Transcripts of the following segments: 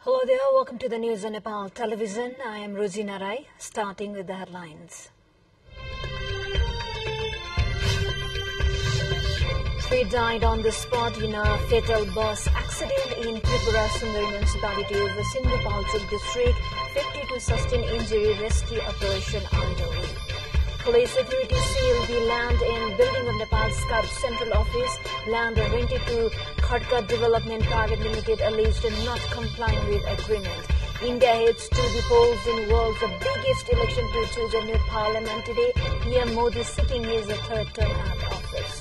Hello there, welcome to the news on Nepal television. I am Rosina Rai, starting with the headlines. Three died on the spot in a fatal bus accident in Tripura Sundari municipality of Nepal district. 52 sustained injury, rescue operation underway. Police security sealed the land and building of Nepal Scout Central Office. Land rented to Khatka Development Private Limited alleged not complying with agreement. India heads to the polls in world's biggest election to choose a new parliament today. PM Modi sitting his third term at office.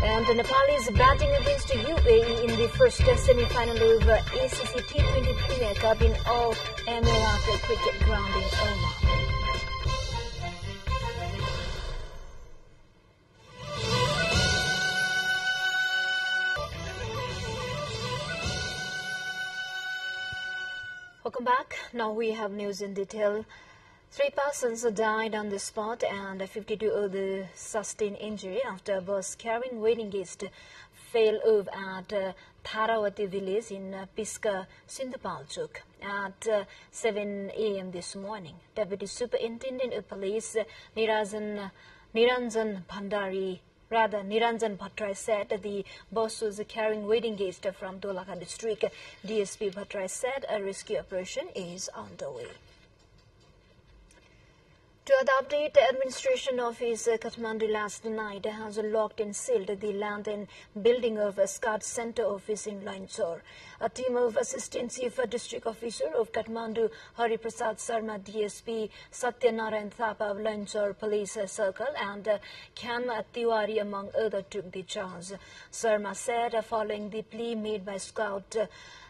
And Nepal is batting against UAE in the first semi-final of ACC T20 Premier Cup in Al Emirat cricket ground in Oman. Welcome back. Now we have news in detail. 3 persons died on the spot and 52 others sustained injury after a bus carrying wedding guests fell over at Tharawati village in Piska, Sindhupalchok at 7 a.m. this morning. Deputy Superintendent of Police Niranjan Bhattrai said that the bus was carrying wedding guests from Dolakha district. DSP Bhattrai said a rescue operation is underway. To other update, the administration office Kathmandu last night has locked and sealed the land and building of a Scout Center office in Lainchor. A team of Assistant Chief District Officer of Kathmandu, Hari Prasad Sharma, DSP Satyanarayan Thapa of Lainchor Police Circle, and Khyam Tiwari, among others, took the charge. Sharma said, following the plea made by Scout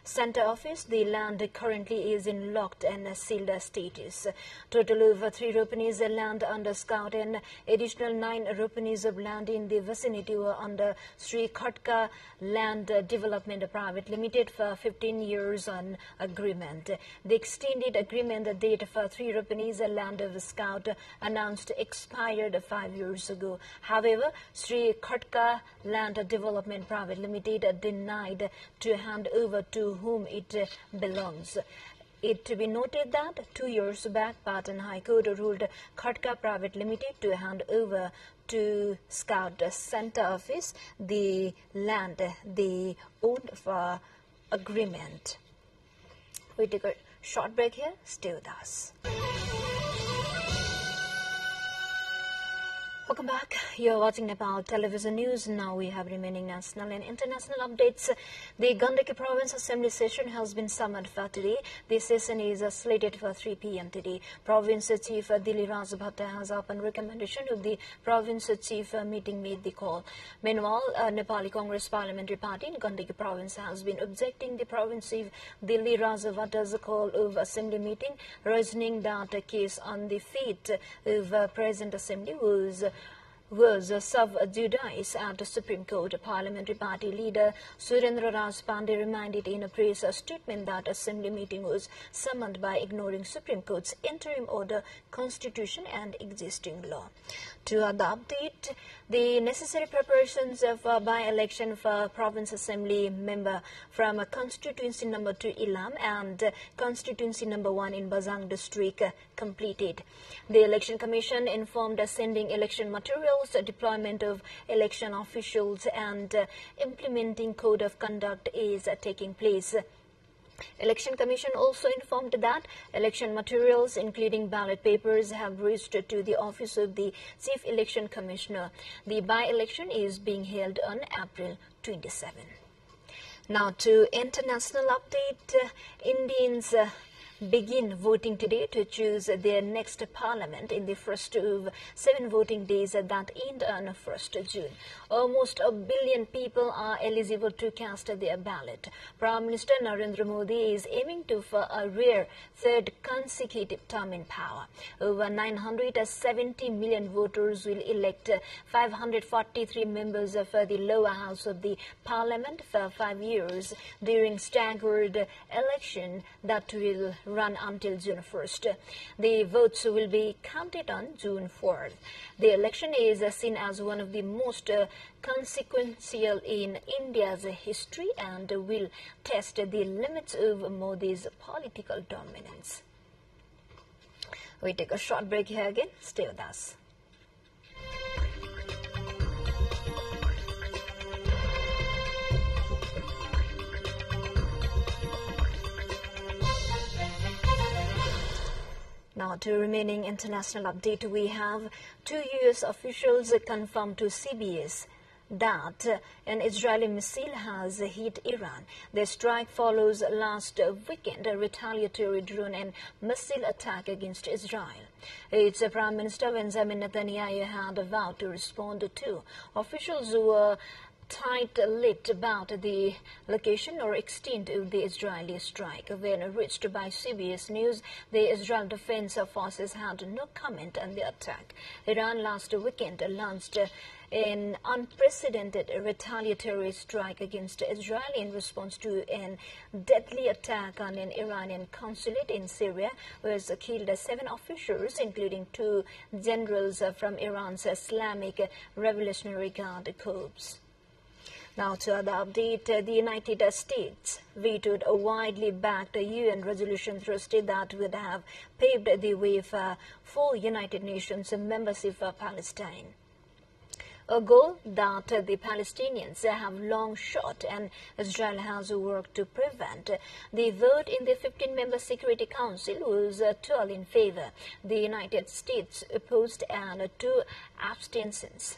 Center Office, the land currently is in locked and sealed status. Total of 3 ropenis land under Scout and additional 9 ropenis of land in the vicinity were under Sri Khatka Land Development Private Limited for 15 years on agreement. The extended agreement date for 3 ropenis land of Scout announced expired 5 years ago. However, Sri Khatka Land Development Private Limited denied to hand over to whom it belongs. It to be noted that 2 years back, Patan High Court ruled Khatka Private Limited to hand over to Scout Center Office the land they owned for agreement. We take a short break here. Stay with us. Welcome back. You're watching Nepal Television News. Now we have remaining national and international updates. The Gandaki Province Assembly session has been summoned for today. This session is slated for 3 p.m. today. Province Chief Dili Raj Bhatta has, upon recommendation of the Province Chief meeting, made the call. Meanwhile, Nepali Congress Parliamentary Party in Gandaki Province has been objecting the Province Chief Dili Raj Bhatta's call of Assembly meeting, reasoning that a case on the fate of present Assembly was sub judice at the Supreme Court. Parliamentary Party leader Surendra Raj Pandey reminded in a press statement that Assembly meeting was summoned by ignoring Supreme Court's interim order, Constitution and existing law. To other update, the necessary preparations of by-election for Province Assembly member from Constituency number 2 Ilam and Constituency number 1 in Bazang district completed. The Election Commission informed sending election materials, deployment of election officials and implementing code of conduct is taking place. Election Commission also informed that election materials, including ballot papers, have reached to the office of the Chief Election Commissioner. The by-election is being held on April 27. Now to international update. Indians begin voting today to choose their next parliament in the first of 7 voting days that end on 1st June. Almost 1 billion people are eligible to cast their ballot. Prime Minister Narendra Modi is aiming for a rare 3rd consecutive term in power. Over 970 million voters will elect 543 members for the lower house of the parliament for 5 years during staggered election that will run until June 1st. The votes will be counted on June 4th. The election is seen as one of the most consequential in India's history and will test the limits of Modi's political dominance. We take a short break here again. Stay with us. Now to remaining international update, we have two U.S. officials confirmed to CBS that an Israeli missile has hit Iran. The strike follows last weekend a retaliatory drone and missile attack against Israel. Its Prime Minister Benjamin Netanyahu had vowed to respond to. Officials were tight-lipped about the location or extent of the Israeli strike. When reached by CBS News, the Israel Defense Forces had no comment on the attack. Iran last weekend launched an unprecedented retaliatory strike against Israel in response to an deadly attack on an Iranian consulate in Syria, which killed 7 officials, including 2 generals from Iran's Islamic Revolutionary Guard Corps. Now to other update, the United States vetoed a widely backed UN resolution Thursday that would have paved the way for full United Nations membership for Palestine. A goal that the Palestinians have long sought and Israel has worked to prevent. The vote in the 15-member Security Council was 12 in favor. The United States opposed and 2 abstentions.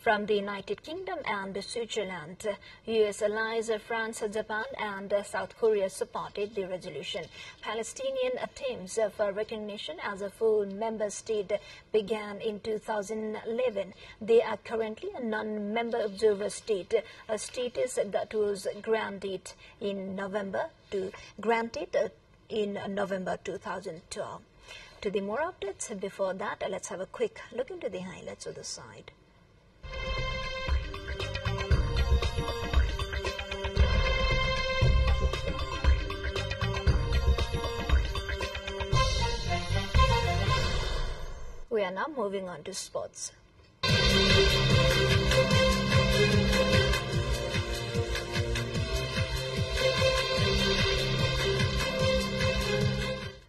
From the United Kingdom and Switzerland, U.S. allies France, Japan and South Korea supported the resolution. Palestinian attempts for recognition as a full member state began in 2011. They are currently a non-member observer state, a status that was granted in November 2012. To the more updates, before that, let's have a quick look into the highlights of the side. We are now moving on to sports.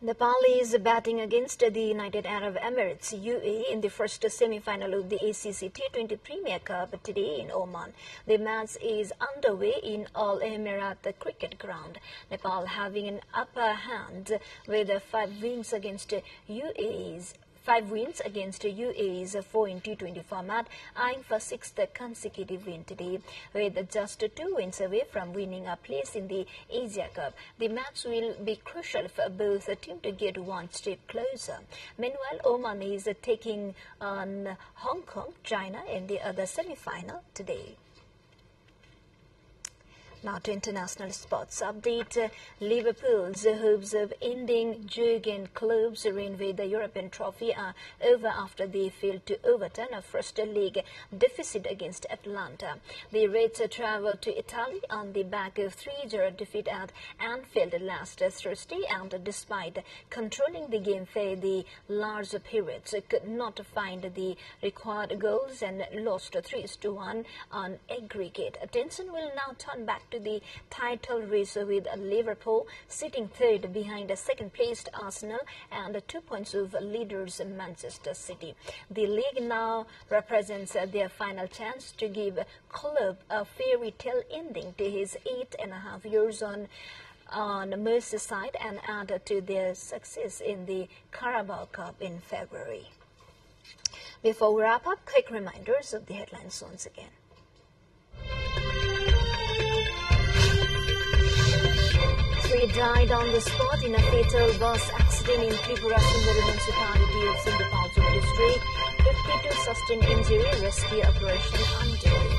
Nepal is batting against the United Arab Emirates UAE in the first semi-final of the ACC T20 Premier Cup today in Oman. The match is underway in Al Emirat Cricket Ground. Nepal having an upper hand with 5 wins against UAE's 4 in T20 format, eyeing for 6th consecutive win today, with just 2 wins away from winning a place in the Asia Cup. The match will be crucial for both teams to get one step closer. Meanwhile, Oman is taking on Hong Kong, China in the other semi-final today. Now to international sports update. Liverpool's hopes of ending Jurgen Klopp's reign with the European trophy are over after they failed to overturn a first league deficit against Atlanta. The Reds travelled to Italy on the back of 3-0 defeat at Anfield last Thursday, and despite controlling the game for the large periods, could not find the required goals and lost 3-1 on aggregate. Attention will now turn back to the title race with Liverpool sitting 3rd behind second-placed Arsenal and 2 points of leaders Manchester City. The league now represents their final chance to give Klopp a fairy tale ending to his 8.5 years on Merseyside and add to their success in the Carabao Cup in February. Before we wrap up, quick reminders of the headlines once again. 3 died on the spot in a fatal bus accident in Tripura Sundari municipality of Sindhupalchok district. 52 sustained injury, rescue operation underway.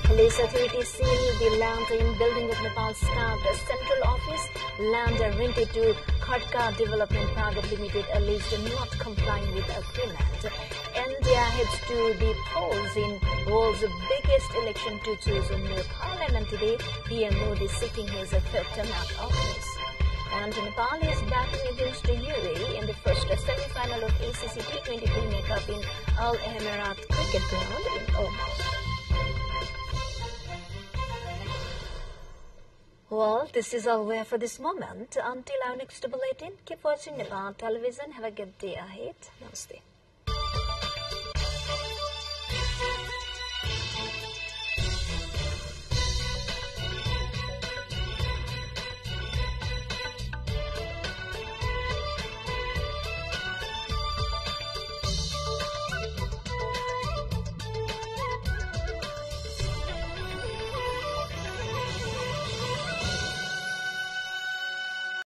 Police authorities sealed the land in building of Nepal's Scout Central Office. Land rented to Khatka Development Private Limited alleged not complying with agreement. India heads to the polls in world's biggest election to choose a new parliament today. PM Modi sitting his 3rd term of office. And Nepal is battling against the UAE in the first semi-final of ACC T20 Premier Cup in Al Emirat Cricket Ground in Oman. Well, this is all we have for this moment. Until our next bulletin, keep watching Nepal television. Have a good day ahead. Namaste.